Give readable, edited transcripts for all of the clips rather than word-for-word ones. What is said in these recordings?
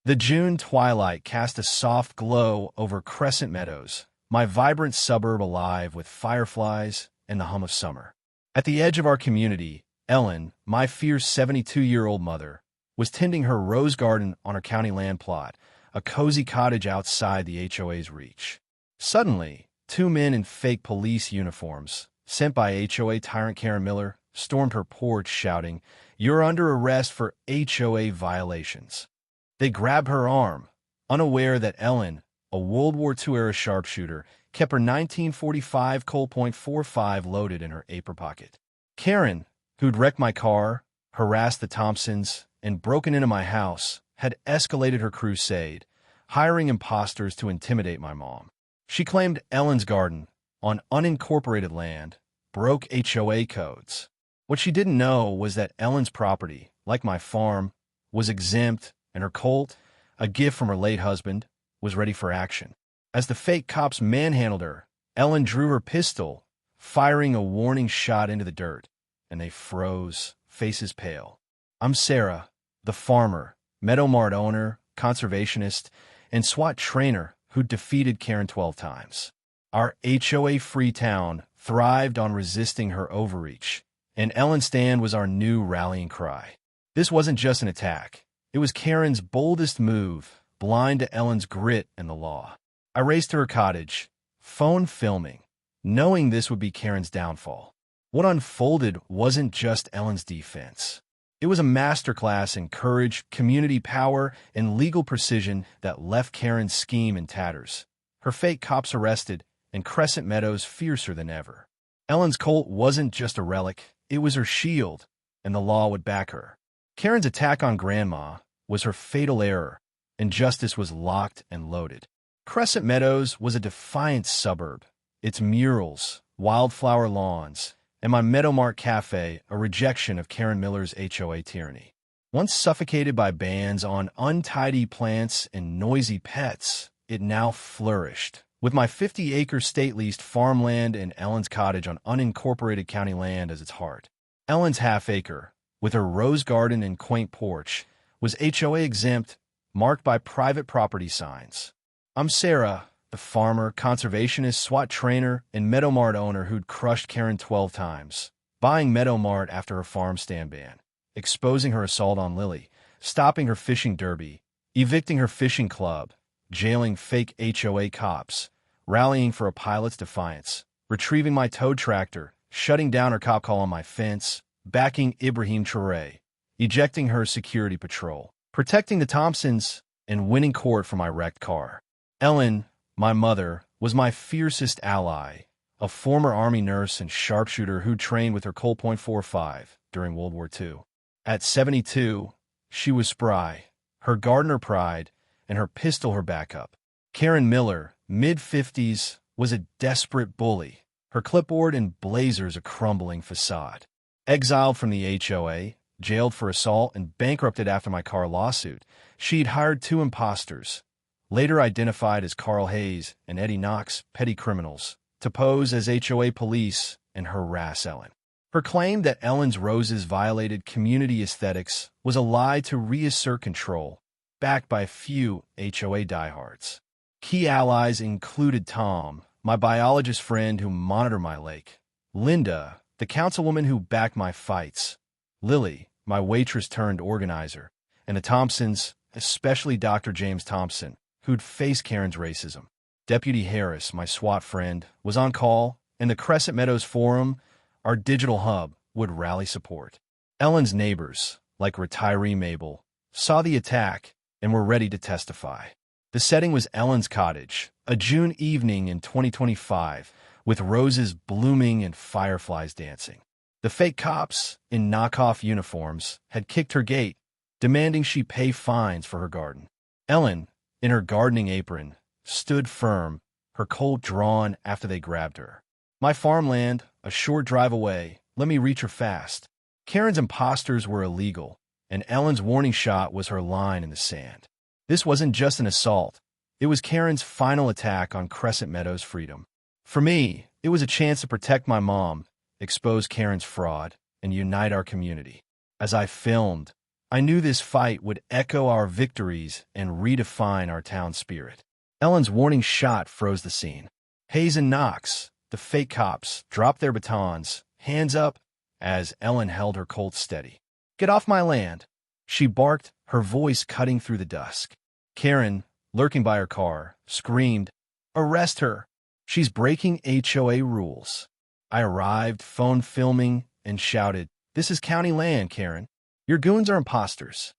The June twilight cast a soft glow over Crescent Meadows, my vibrant suburb alive with fireflies and the hum of summer. At the edge of our community, Ellen, my fierce 72-year-old mother, was tending her rose garden on her county land plot, a cozy cottage outside the HOA's reach. Suddenly, two men in fake police uniforms, sent by HOA tyrant Karen Miller, stormed her porch shouting, "You're under arrest for HOA violations." They grabbed her arm, unaware that Ellen, a World War II-era sharpshooter, kept her 1945 Colt .45 loaded in her apron pocket. Karen, who'd wrecked my car, harassed the Thompsons, and broken into my house, had escalated her crusade, hiring imposters to intimidate my mom. She claimed Ellen's garden, on unincorporated land, broke HOA codes. What she didn't know was that Ellen's property, like my farm, was exempt, and her Colt, a gift from her late husband, was ready for action. As the fake cops manhandled her, Ellen drew her pistol, firing a warning shot into the dirt, and they froze, faces pale. I'm Sarah, the farmer, Meadow Mart owner, conservationist, and SWAT trainer who defeated Karen 12 times. Our HOA-free town thrived on resisting her overreach, and Ellen's stand was our new rallying cry. This wasn't just an attack. It was Karen's boldest move, blind to Ellen's grit and the law. I raced to her cottage, phone filming, knowing this would be Karen's downfall. What unfolded wasn't just Ellen's defense. It was a masterclass in courage, community power, and legal precision that left Karen's scheme in tatters. Her fake cops arrested, and Crescent Meadows fiercer than ever. Ellen's Colt wasn't just a relic, it was her shield, and the law would back her. Karen's attack on Grandma was her fatal error, and justice was locked and loaded. Crescent Meadows was a defiant suburb, its murals, wildflower lawns, and my Meadow Mart Cafe a rejection of Karen Miller's HOA tyranny. Once suffocated by bans on untidy plants and noisy pets, it now flourished, with my 50-acre state-leased farmland and Ellen's cottage on unincorporated county land as its heart. Ellen's half-acre, with her rose garden and quaint porch, was HOA exempt, marked by private property signs. I'm Sarah, the farmer, conservationist, SWAT trainer, and Meadow Mart owner who'd crushed Karen 12 times, buying Meadow Mart after her farm stand ban, exposing her assault on Lily, stopping her fishing derby, evicting her fishing club, jailing fake HOA cops, rallying for a pilot's defiance, retrieving my tow tractor, shutting down her cop call on my fence, backing Ibrahim Traoré, ejecting her security patrol, protecting the Thompsons, and winning court for my wrecked car. Ellen, my mother, was my fiercest ally, a former Army nurse and sharpshooter who trained with her Colt .45 during World War II. At 72, she was spry, her garden her pride, and her pistol her backup. Karen Miller, mid-50s, was a desperate bully, her clipboard and blazers a crumbling facade. Exiled from the HOA, jailed for assault, and bankrupted after my car lawsuit, she'd hired two imposters, later identified as Carl Hayes and Eddie Knox, petty criminals, to pose as HOA police and harass Ellen. Her claim that Ellen's roses violated community aesthetics was a lie to reassert control, backed by a few HOA diehards. Key allies included Tom, my biologist friend who monitored my lake, Linda, the councilwoman who backed my fights, Lily, my waitress-turned-organizer, and the Thompsons, especially Dr. James Thompson, who'd faced Karen's racism. Deputy Harris, my SWAT friend, was on call, and the Crescent Meadows Forum, our digital hub, would rally support. Ellen's neighbors, like retiree Mabel, saw the attack and were ready to testify. The setting was Ellen's cottage, a June evening in 2025, with roses blooming and fireflies dancing. The fake cops, in knockoff uniforms, had kicked her gate, demanding she pay fines for her garden. Ellen, in her gardening apron, stood firm, her Colt drawn after they grabbed her. My farmland, a short drive away, let me reach her fast. Karen's imposters were illegal, and Ellen's warning shot was her line in the sand. This wasn't just an assault. It was Karen's final attack on Crescent Meadows' freedom. For me, it was a chance to protect my mom, expose Karen's fraud, and unite our community. As I filmed, I knew this fight would echo our victories and redefine our town spirit. Ellen's warning shot froze the scene. Hayes and Knox, the fake cops, dropped their batons, hands up, as Ellen held her Colt steady. "Get off my land," she barked, her voice cutting through the dusk. Karen, lurking by her car, screamed, "Arrest her! She's breaking HOA rules." I arrived, phone filming, and shouted, "This is county land, Karen. Your goons are imposters."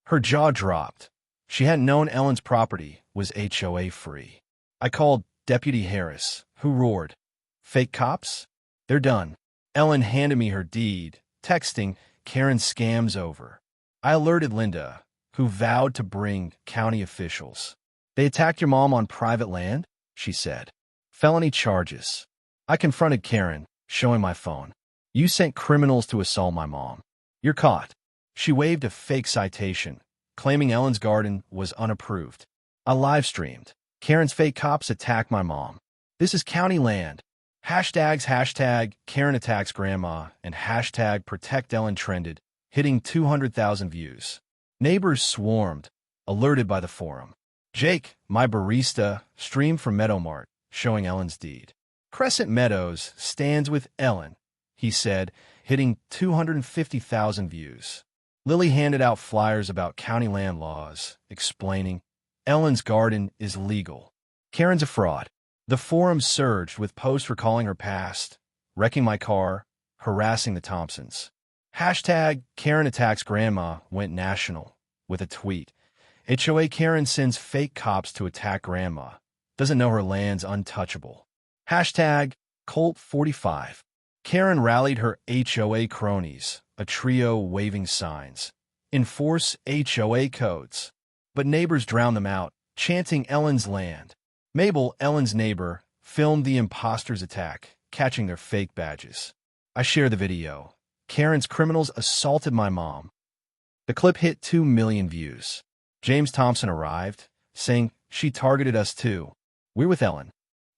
Her jaw dropped. She hadn't known Ellen's property was HOA free. I called Deputy Harris, who roared, "Fake cops? They're done." Ellen handed me her deed, texting, "Karen scams over." I alerted Linda, who vowed to bring county officials. "They attacked your mom on private land?" she said. "Felony charges." I confronted Karen, showing my phone. "You sent criminals to assault my mom. You're caught." She waved a fake citation, claiming Ellen's garden was unapproved. I live-streamed. "Karen's fake cops attacked my mom. This is county land." Hashtags Karen attacks grandma and hashtag protect Ellen trended, hitting 200,000 views. Neighbors swarmed, alerted by the forum. Jake, my barista, streamed from Meadowmart, showing Ellen's deed. "Crescent Meadows stands with Ellen," he said, hitting 250,000 views. Lily handed out flyers about county land laws, explaining, "Ellen's garden is legal. Karen's a fraud." The forum surged with posts recalling her past, wrecking my car, harassing the Thompsons. Hashtag Karen attacks grandma went national with a tweet. "HOA Karen sends fake cops to attack grandma. Doesn't know her land's untouchable." Hashtag Colt 45. Karen rallied her HOA cronies, a trio waving signs. "Enforce HOA codes." But neighbors drowned them out, chanting Ellen's land. Mabel, Ellen's neighbor, filmed the imposters' attack, catching their fake badges. I shared the video. "Karen's criminals assaulted my mom." The clip hit 2 million views. James Thompson arrived, saying, "She targeted us too. We're with Ellen."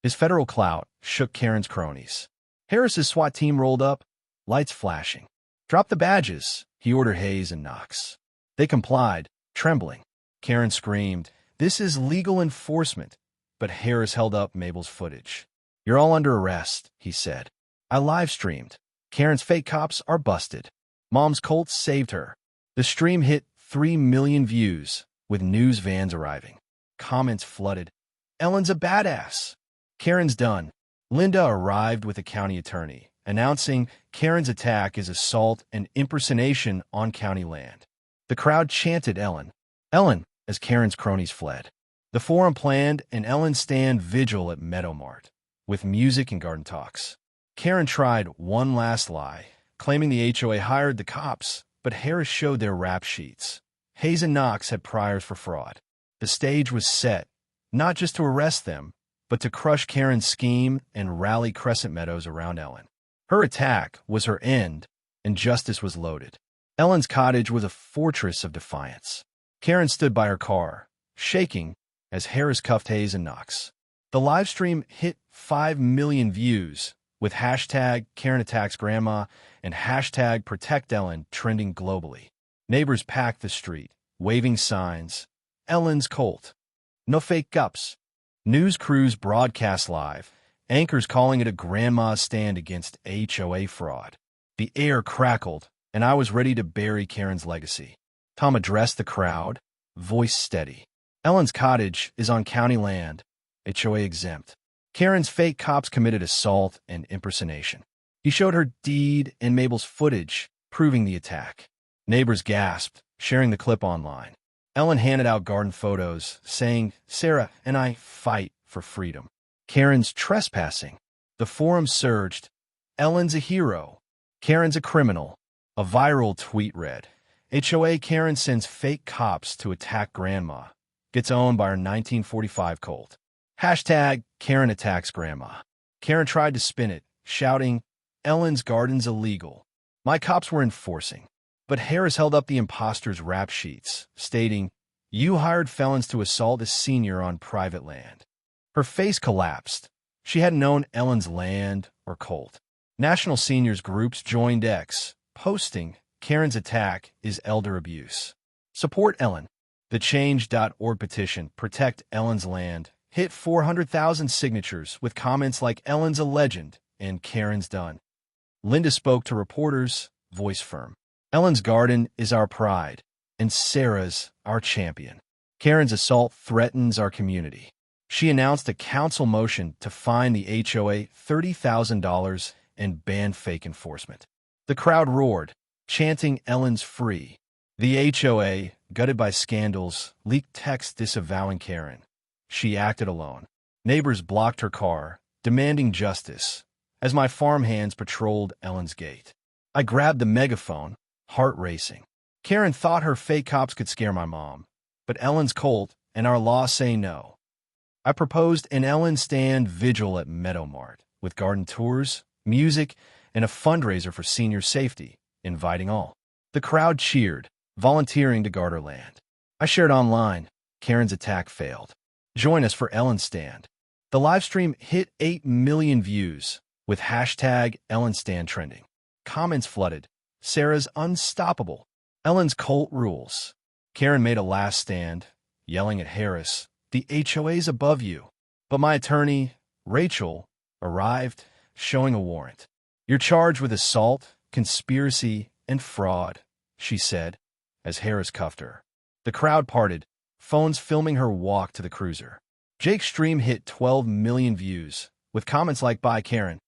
His federal clout shook Karen's cronies. Harris's SWAT team rolled up, lights flashing. "Drop the badges," he ordered Hayes and Knox. They complied, trembling. Karen screamed, "This is legal enforcement." But Harris held up Mabel's footage. "You're all under arrest," he said. I live-streamed. "Karen's fake cops are busted. Mom's Colt saved her." The stream hit 3 million views, with news vans arriving. Comments flooded. "Ellen's a badass." "Karen's done." Linda arrived with a county attorney, announcing Karen's attack is assault and impersonation on county land. The crowd chanted Ellen, "Ellen," as Karen's cronies fled. The forum planned an Ellen stand vigil at Meadowmart, with music and garden talks. Karen tried one last lie, claiming the HOA hired the cops, but Harris showed their rap sheets. Hayes and Knox had priors for fraud. The stage was set, not just to arrest them, but to crush Karen's scheme and rally Crescent Meadows around Ellen. Her attack was her end, and justice was loaded. Ellen's cottage was a fortress of defiance. Karen stood by her car, shaking, as Harris cuffed Hayes and Knox. The livestream hit 5 million views, with hashtag Karen attacks grandma and hashtag protect Ellen trending globally. Neighbors packed the street, waving signs, "Ellen's Colt. No fake gups." News crews broadcast live, anchors calling it a grandma's stand against HOA fraud. The air crackled, and I was ready to bury Karen's legacy. Tom addressed the crowd, voice steady. "Ellen's cottage is on county land, HOA exempt. Karen's fake cops committed assault and impersonation." He showed her deed and Mabel's footage, proving the attack. Neighbors gasped, sharing the clip online. Ellen handed out garden photos, saying, "Sarah and I fight for freedom." Karen's trespassing. The forum surged. "Ellen's a hero. Karen's a criminal." A viral tweet read, "HOA Karen sends fake cops to attack grandma. Gets owned by her 1945 Colt. Hashtag Karen attacks grandma." Karen tried to spin it, shouting, "Ellen's garden's illegal. My cops were enforcing." But Harris held up the imposter's rap sheets, stating, "You hired felons to assault a senior on private land." Her face collapsed. She hadn't known Ellen's land or Colt. National seniors groups joined X, posting, Karen's attack is elder abuse. Support Ellen. The Change.org petition, Protect Ellen's Land, hit 400,000 signatures with comments like Ellen's a legend and Karen's done. Linda spoke to reporters, voice firm. Ellen's garden is our pride, and Sarah's our champion. Karen's assault threatens our community. She announced a council motion to fine the HOA $30,000 and ban fake enforcement. The crowd roared, chanting Ellen's free. The HOA, gutted by scandals, leaked texts disavowing Karen. She acted alone. Neighbors blocked her car, demanding justice, as my farm hands patrolled Ellen's gate. I grabbed the megaphone, heart racing. Karen thought her fake cops could scare my mom, but Ellen's Colt and our law say no. I proposed an Ellen stand vigil at Meadow Mart, with garden tours, music, and a fundraiser for senior safety, inviting all. The crowd cheered, volunteering to guard her land. I shared online. Karen's attack failed. Join us for Ellen Stand. The livestream hit 8 million views, with hashtag Ellen Stand trending. Comments flooded. Sarah's unstoppable. Ellen's Colt rules. Karen made a last stand, yelling at Harris, "The HOA's above you." But my attorney, Rachel, arrived, showing a warrant. "You're charged with assault, conspiracy, and fraud," she said, as Harris cuffed her. The crowd parted, phones filming her walk to the cruiser. Jake's stream hit 12 million views, with comments like "Bye Karen."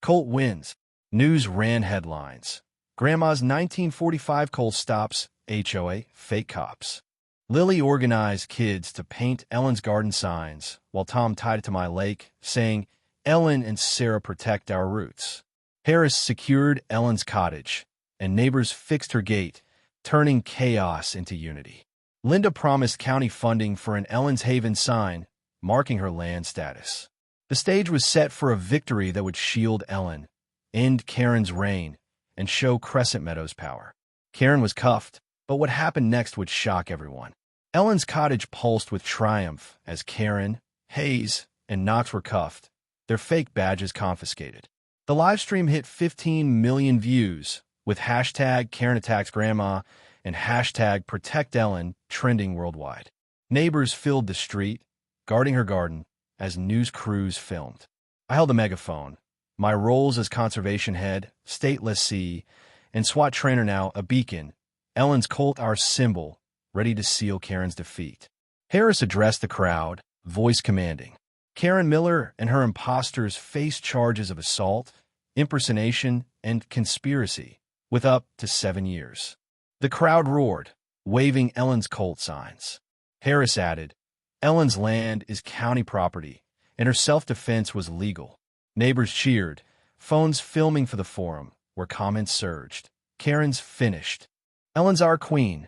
Colt wins. News ran headlines. Grandma's 1945 Colt stops HOA fake cops. Lily organized kids to paint Ellen's garden signs, while Tom tied it to my lake, saying, "Ellen and Sarah protect our roots." Harris secured Ellen's cottage, and neighbors fixed her gate, turning chaos into unity. Linda promised county funding for an Ellen's Haven sign, marking her land status. The stage was set for a victory that would shield Ellen, end Karen's reign, and show Crescent Meadows' power. Karen was cuffed, but what happened next would shock everyone. Ellen's cottage pulsed with triumph as Karen, Hayes, and Knox were cuffed, their fake badges confiscated. The livestream hit 15 million views, with hashtag Karen attacks grandma and hashtag Protect Ellen trending worldwide. Neighbors filled the street, guarding her garden, as news crews filmed. I held a megaphone, my roles as conservation head, state lessee, and SWAT trainer now a beacon, Ellen's Colt our symbol, ready to seal Karen's defeat. Harris addressed the crowd, voice commanding. Karen Miller and her imposters faced charges of assault, impersonation, and conspiracy, with up to 7 years. The crowd roared, waving Ellen's Colt signs. Harris added, "Ellen's land is county property, and her self-defense was legal." Neighbors cheered, phones filming for the forum, where comments surged. "Karen's finished. Ellen's our queen."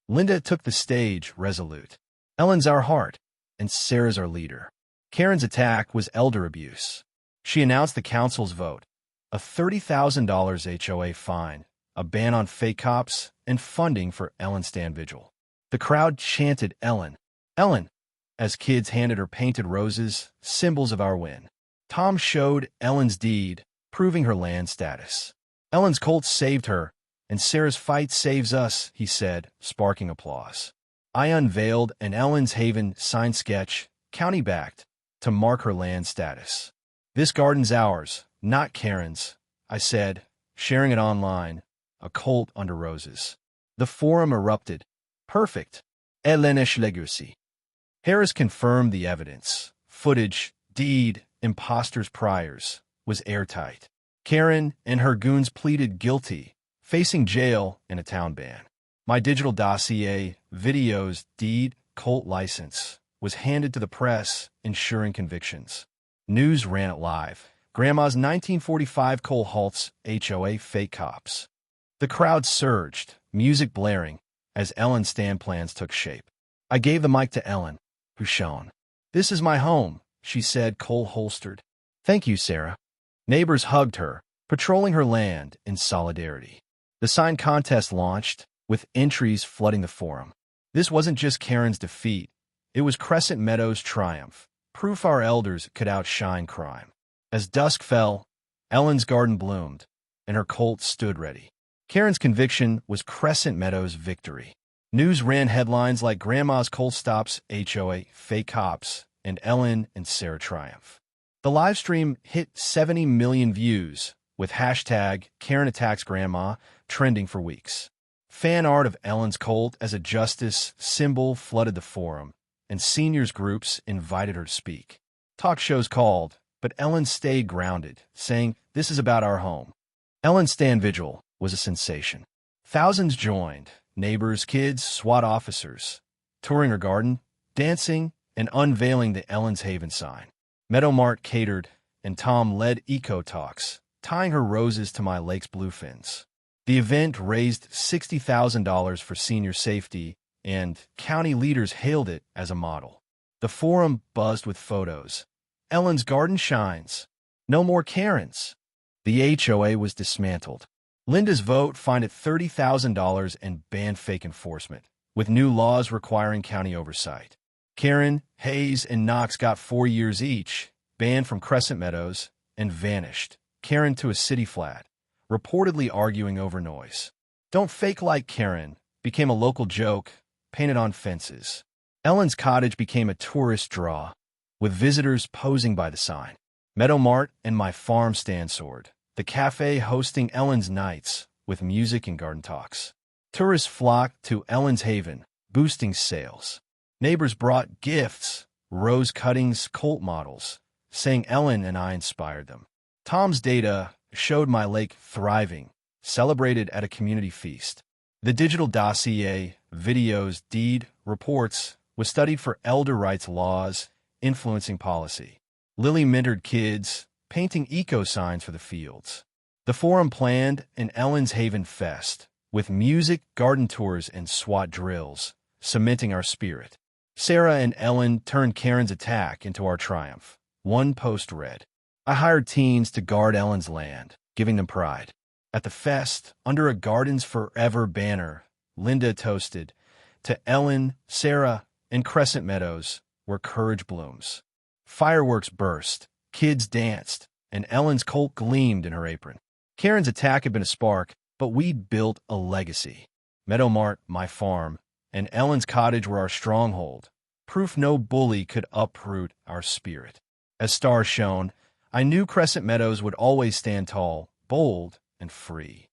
Linda took the stage, resolute. "Ellen's our heart, and Sarah's our leader." Karen's attack was elder abuse. She announced the council's vote, a $30,000 HOA fine, a ban on fake cops, and funding for Ellen Stand Vigil. The crowd chanted Ellen, Ellen, as kids handed her painted roses, symbols of our win. Tom showed Ellen's deed, proving her land status. "Ellen's Colt saved her, and Sarah's fight saves us," he said, sparking applause. I unveiled an Ellen's Haven sign sketch, county-backed, to mark her land status. "This garden's ours, not Karen's," I said, sharing it online, a Colt under roses. The forum erupted. "Perfect. Elenish legacy." Harris confirmed the evidence. Footage, deed, imposters' priors, was airtight. Karen and her goons pleaded guilty, facing jail and a town ban. My digital dossier, videos, deed, Colt license, was handed to the press, ensuring convictions. News ran it live. Grandma's 1945 Colt halts HOA fake cops. The crowd surged, music blaring, as Ellen's stand plans took shape. I gave the mic to Ellen, who shone. "This is my home," she said, Colt holstered. "Thank you, Sarah." Neighbors hugged her, patrolling her land in solidarity. The sign contest launched, with entries flooding the forum. This wasn't just Karen's defeat. It was Crescent Meadows' triumph, proof our elders could outshine crime. As dusk fell, Ellen's garden bloomed, and her Colt stood ready. Karen's conviction was Crescent Meadows' victory. News ran headlines like Grandma's Cold Stops HOA, Fake Cops, and Ellen and Sarah Triumph. The livestream hit 70 million views, with hashtag Karen Attacks Grandma trending for weeks. Fan art of Ellen's cult as a justice symbol flooded the forum, and seniors groups invited her to speak. Talk shows called, but Ellen stayed grounded, saying, "This is about our home." Ellen's stand vigil was a sensation. Thousands joined, neighbors, kids, SWAT officers, touring her garden, dancing, and unveiling the Ellen's Haven sign. Meadow Mart catered, and Tom led eco talks, tying her roses to my lake's bluefins. The event raised $60,000 for senior safety, and county leaders hailed it as a model. The forum buzzed with photos. Ellen's garden shines. No more Karens. The HOA was dismantled. Linda's vote fined it $30,000 and banned fake enforcement, with new laws requiring county oversight. Karen, Hayes, and Knox got 4 years each, banned from Crescent Meadows, and vanished. Karen to a city flat, reportedly arguing over noise. "Don't fake like Karen" became a local joke, painted on fences. Ellen's cottage became a tourist draw, with visitors posing by the sign. Meadow Mart and my farm stand soared, the cafe hosting Ellen's nights with music and garden talks. Tourists flocked to Ellen's Haven, boosting sales. Neighbors brought gifts, rose cuttings, cult models, saying Ellen and I inspired them. Tom's data showed my lake thriving, celebrated at a community feast. The digital dossier, videos, deed, reports, was studied for elder rights laws influencing policy. Lily mentored kids, painting eco signs for the fields. The forum planned an Ellen's Haven Fest, with music, garden tours, and SWAT drills, cementing our spirit. Sarah and Ellen turned Karen's attack into our triumph. One post read, "I hired teens to guard Ellen's land, giving them pride." At the fest, under a Gardens Forever banner, Linda toasted, "To Ellen, Sarah, and Crescent Meadows, where courage blooms." Fireworks burst, kids danced, and Ellen's colt gleamed in her apron. Karen's attack had been a spark, but we'd built a legacy. Meadow Mart, my farm, and Ellen's cottage were our stronghold, proof no bully could uproot our spirit. As stars shone, I knew Crescent Meadows would always stand tall, bold, and free.